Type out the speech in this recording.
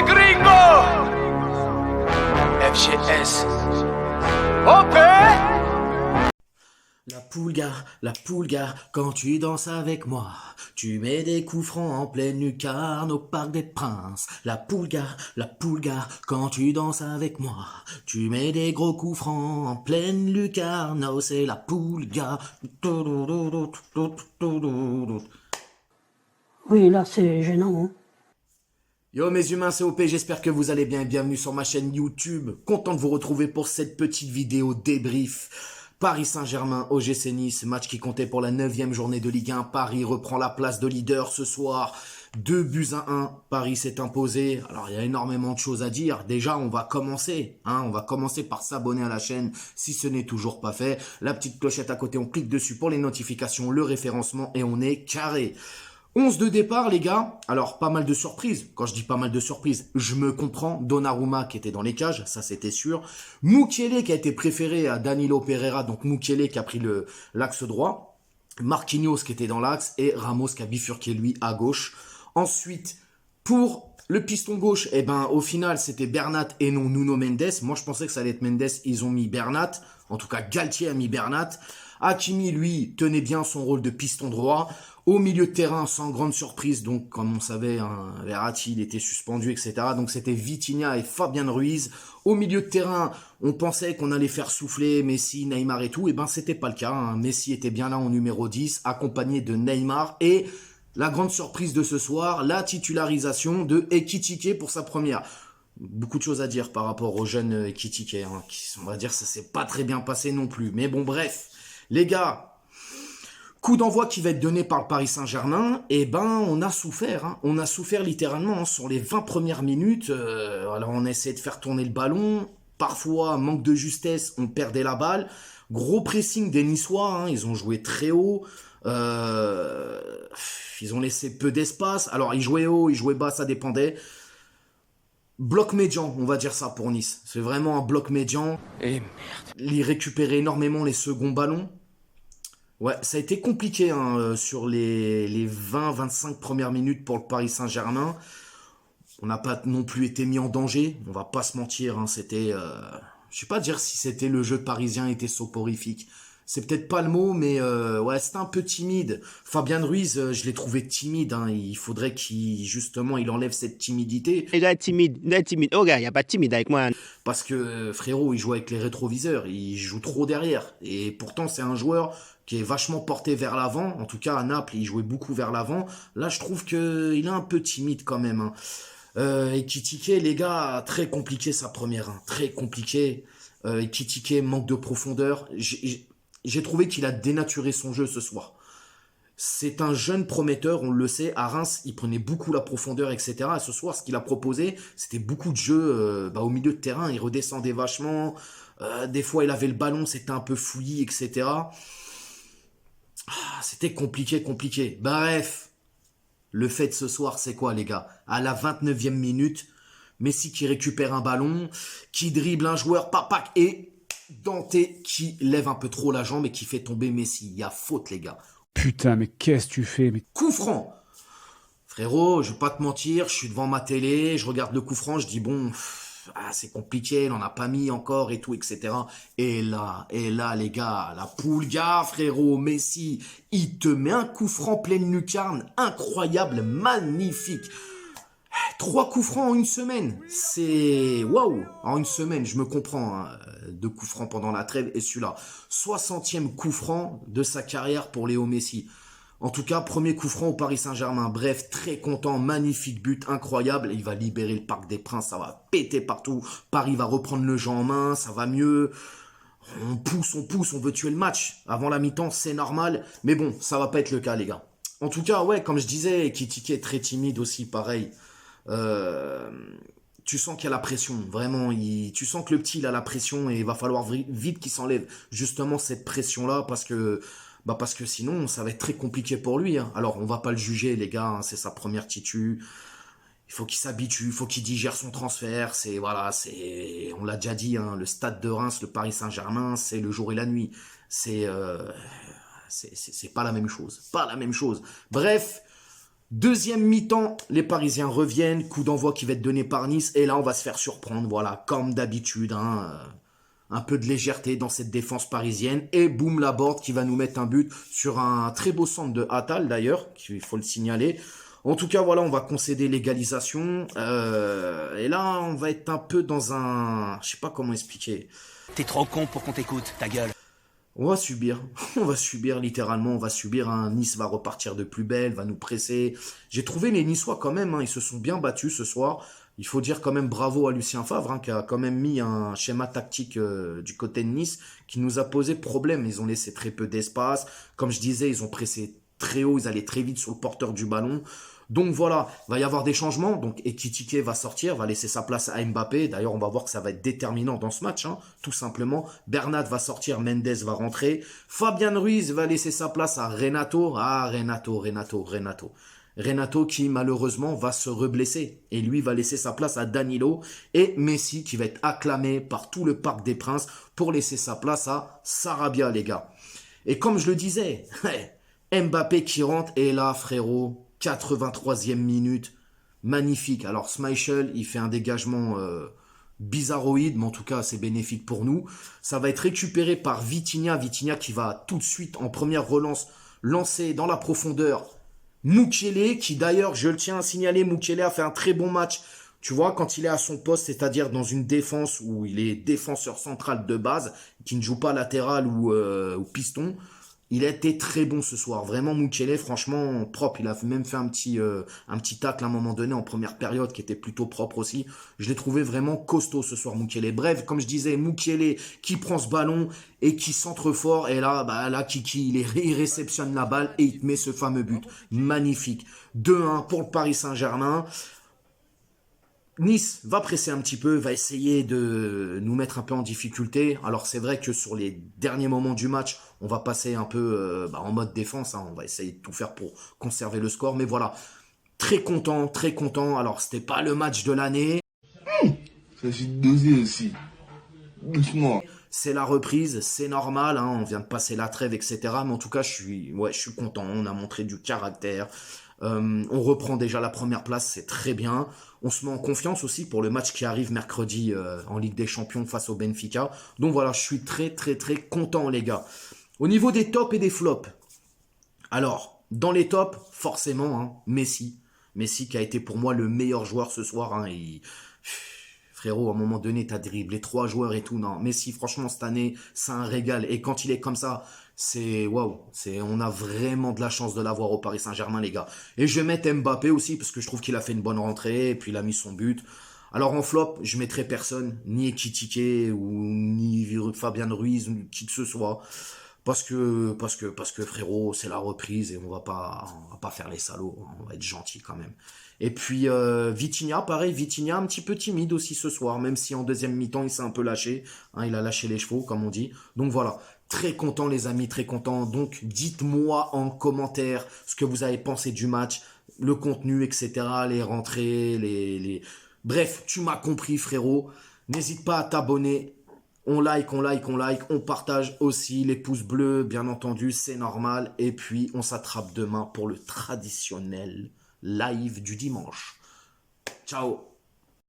gringo. FGS. OP. La poulga, quand tu danses avec moi, tu mets des coups francs en pleine lucarne au Parc des Princes. La poulga, quand tu danses avec moi, tu mets des gros coups francs en pleine lucarne. Oh, c'est la poulga. Oui, là, c'est gênant, hein. Yo mes humains, c'est OP, j'espère que vous allez bien et bienvenue sur ma chaîne YouTube. Content de vous retrouver pour cette petite vidéo débrief. Paris Saint-Germain, OGC Nice, match qui comptait pour la 9e journée de Ligue 1. Paris reprend la place de leader ce soir. 2-1. Paris s'est imposé. Alors il y a énormément de choses à dire. Déjà on va commencer. On va commencer par s'abonner à la chaîne si ce n'est toujours pas fait. La petite clochette à côté, on clique dessus pour les notifications, le référencement et on est carré. 11 de départ, les gars. Alors, pas mal de surprises. Quand je dis pas mal de surprises, je me comprends. Donnarumma qui était dans les cages, ça c'était sûr. Mukiele qui a été préféré à Danilo Pereira, donc Mukiele qui a pris l'axe droit. Marquinhos qui était dans l'axe et Ramos qui a bifurqué lui à gauche. Ensuite, pour le piston gauche, au final, c'était Bernat et non Nuno Mendes. Moi, je pensais que ça allait être Mendes. Ils ont mis Bernat. En tout cas, Galtier a mis Bernat. Hakimi, lui, tenait bien son rôle de piston droit. Au milieu de terrain, sans grande surprise, donc comme on savait, Verratti, il était suspendu, etc. Donc c'était Vitinha et Fabien Ruiz. Au milieu de terrain, on pensait qu'on allait faire souffler Messi, Neymar et tout. C'était pas le cas. Messi était bien là en numéro 10, accompagné de Neymar. Et la grande surprise de ce soir, la titularisation de Ekitike pour sa première. Beaucoup de choses à dire par rapport au jeune Ekitike. On va dire que ça s'est pas très bien passé non plus. Mais bon, bref. Les gars... Coup d'envoi qui va être donné par le Paris Saint-Germain, on a souffert. On a souffert littéralement sur les 20 premières minutes. Alors on essaie de faire tourner le ballon. Parfois, manque de justesse, on perdait la balle. Gros pressing des Niçois, ils ont joué très haut. Ils ont laissé peu d'espace. Alors ils jouaient haut, ils jouaient bas, ça dépendait. Bloc médian, on va dire ça pour Nice. C'est vraiment un bloc médian. Et merde. Ils récupéraient énormément les seconds ballons. Ouais, ça a été compliqué sur les 20-25 premières minutes pour le Paris Saint-Germain. On n'a pas non plus été mis en danger, on va pas se mentir. C'était, je sais pas dire si c'était le jeu parisien était soporifique. C'est peut-être pas le mot, mais ouais, c'était un peu timide. Fabien Ruiz, je l'ai trouvé timide. Il faudrait justement, il enlève cette timidité. Il doit être timide, Oh gars, il n'y a pas de timide avec moi. Parce que frérot, il joue avec les rétroviseurs, il joue trop derrière. Et pourtant, c'est un joueur qui est vachement porté vers l'avant. En tout cas, à Naples, il jouait beaucoup vers l'avant. Là, je trouve qu'il est un peu timide quand même. Ekitike, les gars, très compliqué sa première. Très compliqué. Ekitike, manque de profondeur. J'ai trouvé qu'il a dénaturé son jeu ce soir. C'est un jeune prometteur, on le sait. À Reims, il prenait beaucoup la profondeur, etc. Et ce soir, ce qu'il a proposé, c'était beaucoup de jeux au milieu de terrain. Il redescendait vachement. Des fois, il avait le ballon, c'était un peu fouillis, etc. C'était compliqué. Bref, le fait de ce soir, c'est quoi, les gars? À la 29e minute, Messi qui récupère un ballon, qui dribble un joueur, papac, et Dante qui lève un peu trop la jambe et qui fait tomber Messi. Il y a faute, les gars. Putain, mais qu'est-ce que tu fais? Coup franc. Frérot, je vais pas te mentir, je suis devant ma télé, je regarde le coup franc, je dis bon, c'est compliqué, il en a pas mis encore et tout, etc. Et là, les gars, la poulga, frérot, Messi, il te met un coup franc pleine lucarne, incroyable, magnifique. 3 coups francs en une semaine, c'est waouh. En une semaine, je me comprends, 2 coups francs pendant la trêve et celui-là. 60e coup franc de sa carrière pour Léo Messi. En tout cas, premier coup franc au Paris Saint-Germain. Bref, très content, magnifique but, incroyable. Il va libérer le Parc des Princes, ça va péter partout. Paris va reprendre le jeu en main, ça va mieux. On pousse, on veut tuer le match. Avant la mi-temps, c'est normal. Mais bon, ça va pas être le cas, les gars. En tout cas, ouais, comme je disais, Ekitike est très timide aussi, pareil. Tu sens qu'il y a la pression, vraiment, tu sens que le petit il a la pression et il va falloir vite qu'il s'enlève justement cette pression-là parce que sinon ça va être très compliqué pour lui. Alors on va pas le juger les gars, c'est sa première titu, il faut qu'il s'habitue, il faut qu'il digère son transfert, on l'a déjà dit, le stade de Reims, le Paris Saint-Germain, c'est le jour et la nuit, c'est pas la même chose, Bref. Deuxième mi-temps, les Parisiens reviennent, coup d'envoi qui va être donné par Nice, et là on va se faire surprendre, voilà, comme d'habitude, hein, un peu de légèreté dans cette défense parisienne, et boum, Laborde qui va nous mettre un but sur un très beau centre de Attal d'ailleurs, il faut le signaler. En tout cas, voilà, on va concéder l'égalisation, et là on va être un peu dans un... je sais pas comment expliquer. T'es trop con pour qu'on t'écoute, ta gueule. On va subir, on va subir littéralement, on va subir, hein. Nice va repartir de plus belle, va nous presser. J'ai trouvé les Niçois quand même, hein, ils se sont bien battus ce soir. Il faut dire quand même bravo à Lucien Favre, hein, qui a quand même mis un schéma tactique du côté de Nice qui nous a posé problème. Ils ont laissé très peu d'espace. Comme je disais, ils ont pressé très haut, ils allaient très vite sur le porteur du ballon. Donc voilà, il va y avoir des changements. Donc Ekitike va sortir, va laisser sa place à Mbappé. D'ailleurs, on va voir que ça va être déterminant dans ce match, hein, tout simplement. Bernat va sortir, Mendes va rentrer. Fabien Ruiz va laisser sa place à Renato. Ah, Renato qui malheureusement va se reblesser. Et lui va laisser sa place à Danilo. Et Messi qui va être acclamé par tout le Parc des Princes pour laisser sa place à Sarabia, les gars. Et comme je le disais, Mbappé qui rentre. Et là, frérot... 83e minute, magnifique. Alors Schmeichel, il fait un dégagement bizarroïde, mais en tout cas c'est bénéfique pour nous. Ça va être récupéré par Vitinha, Vitinha qui va tout de suite en première relance lancer dans la profondeur Mukiele, qui d'ailleurs, je le tiens à signaler, Mukiele a fait un très bon match. Tu vois, quand il est à son poste, c'est-à-dire dans une défense où il est défenseur central de base, qui ne joue pas latéral ou piston, il a été très bon ce soir. Vraiment, Mukiele, franchement, propre. Il a même fait un petit tacle à un moment donné en première période qui était plutôt propre aussi. Je l'ai trouvé vraiment costaud ce soir, Mukiele. Bref, comme je disais, Mukiele qui prend ce ballon et qui centre fort. Et là, Kiki, il réceptionne la balle et il met ce fameux but. Magnifique. 2-1 pour le Paris Saint-Germain. Nice va presser un petit peu, va essayer de nous mettre un peu en difficulté. Alors c'est vrai que sur les derniers moments du match, on va passer un peu en mode défense, hein. On va essayer de tout faire pour conserver le score. Mais voilà, très content, très content. Alors c'était pas le match de l'année. Ça s'est dosé aussi. Doucement. C'est la reprise, c'est normal, hein, on vient de passer la trêve, etc. Mais en tout cas, je suis content, on a montré du caractère. On reprend déjà la première place, c'est très bien. On se met en confiance aussi pour le match qui arrive mercredi en Ligue des Champions face au Benfica. Donc voilà, je suis très très très content les gars. Au niveau des tops et des flops, alors dans les tops, forcément, hein, Messi. Messi qui a été pour moi le meilleur joueur ce soir. Hein, frérot, à un moment donné, t'as dribblé 3 joueurs et tout. Non, Messi, franchement, cette année, c'est un régal. Et quand il est comme ça, c'est waouh. On a vraiment de la chance de l'avoir au Paris Saint-Germain, les gars. Et je vais mettre Mbappé aussi, parce que je trouve qu'il a fait une bonne rentrée, et puis il a mis son but. Alors en flop, je mettrai personne, ni Ekitike, ou ni Fabien Ruiz, ou qui que ce soit. Parce que frérot, c'est la reprise et on va pas faire les salauds, on va être gentil quand même. Et puis Vitinha, pareil, Vitinha un petit peu timide aussi ce soir, même si en deuxième mi-temps il s'est un peu lâché, hein, il a lâché les chevaux comme on dit. Donc voilà, très content les amis, très content. Donc dites-moi en commentaire ce que vous avez pensé du match, le contenu, etc., les rentrées, Bref, tu m'as compris frérot. N'hésite pas à t'abonner. On like, on partage aussi les pouces bleus, bien entendu, c'est normal. Et puis, on s'attrape demain pour le traditionnel live du dimanche. Ciao!